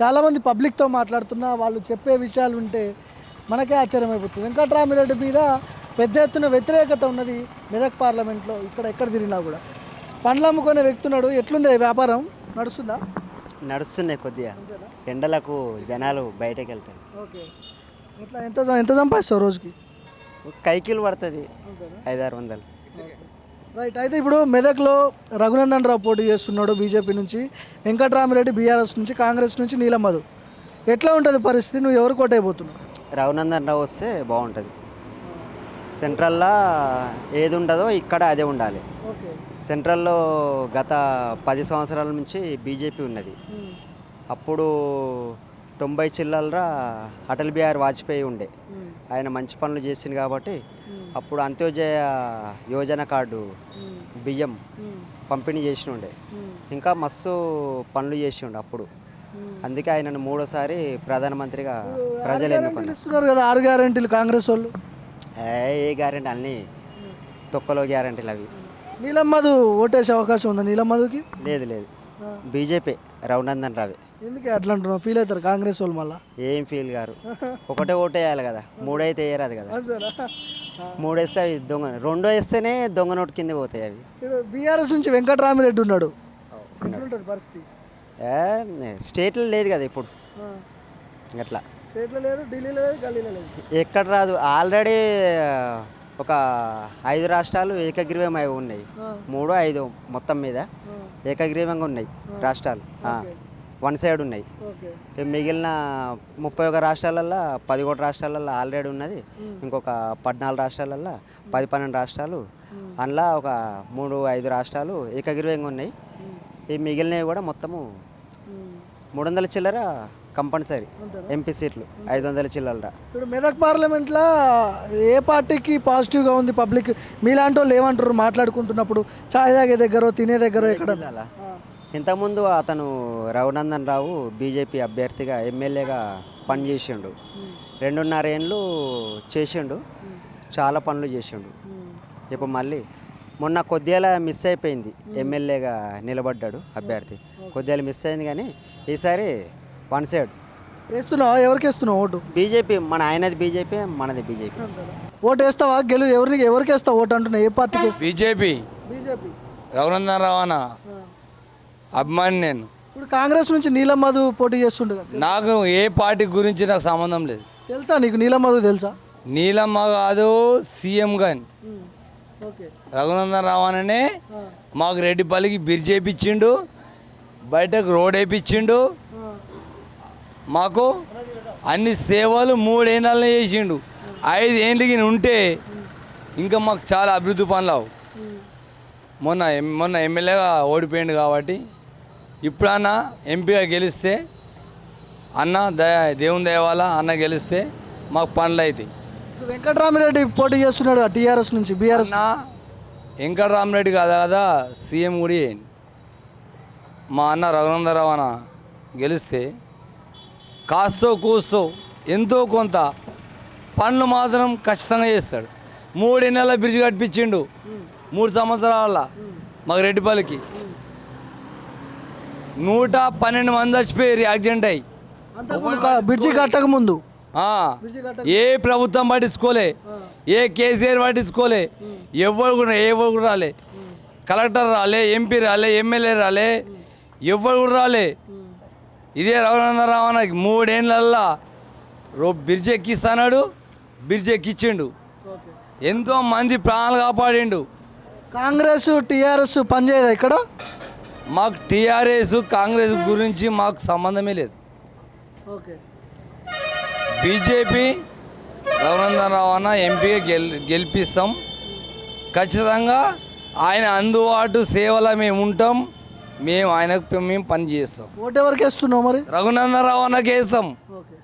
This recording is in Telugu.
చాలామంది పబ్లిక్తో మాట్లాడుతున్నా వాళ్ళు చెప్పే విషయాలు ఉంటే మనకే ఆశ్చర్యమైపోతుంది. వెంకట్రామిరెడ్డి మీద పెద్ద ఎత్తున వ్యతిరేకత ఉన్నది మెదక్ పార్లమెంట్లో. ఎక్కడ తిరిగినా కూడా పండ్లు అమ్ముకునే వ్యక్తి ఉన్నాడు. ఎట్లుంది వ్యాపారం, నడుస్తుందా? నడుస్తున్నాయి కొద్దిగా. ఎండలకు జనాలు బయటకు వెళ్తారు. ఓకే. ఎట్లా ఎంత సంపాదిస్తావు రోజుకి? కైకిలు పడుతుంది 500-600. రైట్. అయితే ఇప్పుడు మెదక్లో రఘునందన్ రావు పోటీ చేస్తున్నాడు బీజేపీ నుంచి, వెంకట్రామిరెడ్డి బీఆర్ఎస్ నుంచి, కాంగ్రెస్ నుంచి నీలం మధు. ఎట్లా ఉంటుంది పరిస్థితి? నువ్వు ఎవరు కోటైపోతున్నావు? రఘునందన్ రావు వస్తే బాగుంటుంది. సెంట్రల్లో ఏది ఉండదో ఇక్కడ అదే ఉండాలి. ఓకే. సెంట్రల్లో గత 10 సంవత్సరాల నుంచి బీజేపీ ఉన్నది. అప్పుడు 90 చిల్లర అటల్ బిహారీ వాజ్పేయి ఉండే. ఆయన మంచి పనులు చేసింది కాబట్టి అప్పుడు అంత్యోదయ యోజన కార్డు బియ్యం పంపిణీ చేసి ఉండే. ఇంకా మస్తు పనులు చేసి ఉండే అప్పుడు. అందుకే ఆయనను 3వ సారి ప్రధానమంత్రిగా ప్రజలు ఎన్నుకున్నారు కదా. 6 గ్యారెంటీలు కాంగ్రెస్ వాళ్ళు. ఏ గ్యారెంటీ అన్నీ తొక్కలో గ్యారెంటీలు అవి. నీలం మధు ఓటేసే అవకాశం ఉందా నీలం మధుకి? లేదు లేదు, బీజేపీ రఘునందన్ రావే. ఎందుకే అట్లా అంటున్నావు? ఫీల్ అవుతారు కాంగ్రెస్ వాళ్ళు మళ్ళీ? ఏం ఫీల్ గారు, ఒకటే ఓటు వేయాలి కదా, 3 అయితే వేయరాదు కదా. 3 వేస్తే అవి దొంగ, 2 వేస్తేనే దొంగ నోటు కింద పోతాయి అవి. బీఆర్ఎస్ నుంచి వెంకట్రామిరెడ్డి ఉన్నాడు. ఎట్లుంటుంది పరిస్థితి? స్టేట్లో లేదు కదా ఇప్పుడు. అట్లా స్టేట్లో లేదు, ఢిల్లీలో లేదు, గల్లీలో లేదు, ఎక్కడ రాదు. ఆల్రెడీ ఒక 5 రాష్ట్రాలు ఏకగ్రీవం అయి ఉన్నాయి. 3-5 మొత్తం మీద ఏకగ్రీవంగా ఉన్నాయి రాష్ట్రాలు. 1 సైడ్ ఉన్నాయి. మిగిలిన 31 రాష్ట్రాలల్లో 11 రాష్ట్రాలల్లో ఆల్రెడీ ఉన్నది. ఇంకొక 14 రాష్ట్రాలల్లో 10-12 రాష్ట్రాలు, అందులో ఒక 3-5 రాష్ట్రాలు ఏకగ్రీవంగా ఉన్నాయి. ఈ మిగిలినవి కూడా మొత్తము 300 చిల్లర కంపల్సరీ ఎంపీ సీట్లు, 500 చిల్లర. ఇప్పుడు మెదక్ పార్లమెంట్లో ఏ పార్టీకి పాజిటివ్గా ఉంది పబ్లిక్? మీలాంటి వాళ్ళు ఏమంటారు మాట్లాడుకుంటున్నప్పుడు? చాయ్ తాగే దగ్గర, తినే దగ్గర, ఎక్కడ? ఇంతకుముందు అతను రఘునందన్ రావు బీజేపీ అభ్యర్థిగా ఎమ్మెల్యేగా పనిచేసిండు. 2.5 ఏళ్ళు చేసిండు, చాలా పనులు చేసిండు. ఇప్పుడు మళ్ళీ మొన్న కొద్దిగా మిస్ అయిపోయింది, ఎమ్మెల్యేగా నిలబడ్డాడు అభ్యర్థి. కొద్దిగా మిస్ అయింది కానీ ఈసారి 1 సైడ్ వేస్తున్నావా? ఎవరికి వేస్తున్నావు ఓటు? బీజేపీ. మన ఆయనది బీజేపీ, మనది బీజేపీ. ఓటు వేస్తావా? ఎవరికి వేస్తావు ఓటు అంటున్నా? ఏ పార్టీకి? బీజేపీ. బీజేపీ. రఘునందన్ రావు అన్న అభిమాని నేను. ఇప్పుడు కాంగ్రెస్ నుంచి నీలం మధు పోటీ చేస్తుండే కదా. నాకు ఏ పార్టీ గురించి నాకు సంబంధం లేదు. తెలుసా నీకు నీలం మధు? తెలుసా? నీలమ్మ కాదు, సీఎం కానీ రఘునందన్ రావు అననే మాకు రెడ్డిపల్లికి బ్రిడ్జ్ వేయించిండు, బయటకు రోడ్ వేయించిండు, మాకు అన్ని సేవలు 3 ఏళ్ళనే చేసిండు. 5 ఏళ్ళకి ఉంటే ఇంకా మాకు చాలా అభివృద్ధి పనులు. మొన్న ఎమ్మెల్యేగా ఓడిపోయిండు కాబట్టి ఇప్పుడన్నా ఎంపీగా గెలిస్తే అన్న దేవుని దయ వల్ల అన్న గెలిస్తే మాకు పనులు అవుతాయి. వెంకట్రామిరెడ్డి పోటీ చేస్తున్నాడు టీఆర్ఎస్ నుంచి. బీఆర్ఎస్ వెంకటరామరెడ్డి కదా సీఎం కూడా అయ్యింది. మా అన్న రఘునందన్ రావు అన్న గెలిస్తే కాస్తో కూస్తో ఎంతో కొంత పనులు మాత్రం ఖచ్చితంగా చేస్తాడు. 3 నెలల బ్రిడ్జ్ కట్టించిండు 3 సంవత్సరాల మాకు రెడ్డిపల్లికి. 112 మంది చచ్చిపోయారు యాక్సిడెంట్ అయ్యి. బ్రిడ్జి కట్టక ముందు ఏ ప్రభుత్వం పట్టించుకోలే, ఏ కేసీఆర్ పట్టించుకోలే, ఎవరు కూడా రాలే. కలెక్టర్ రాలే, ఎంపీ రాలే, ఎమ్మెల్యే రాలే, ఎవరు కూడా రాలే. ఇదే రఘునందన్ రావు అన్నకి 3 ఏళ్ళల్లో బ్రిడ్జ్ ఎక్కిస్తున్నాడు, బ్రిడ్జ్ ఎక్కించిండు, ఎంతో మంది ప్రాణాలు కాపాడిండు. కాంగ్రెస్ టీఆర్ఎస్ పనిచేయదా ఇక్కడ? మాకు టీఆర్ఎస్ కాంగ్రెస్ గురించి మాకు సంబంధమే లేదు. ఓకే. బీజేపీ రఘునందన్ రావు అన్న ఎంపీగా గెలిపిస్తాం ఖచ్చితంగా. ఆయన అందుబాటు సేవలో మేము ఉంటాం, మేము ఆయనకు మేము పని చేస్తాం. ఓటు ఎవరికి వేస్తున్నావు మరి? రఘునందన్ రావు అన్నకి వేస్తాం. ఓకే.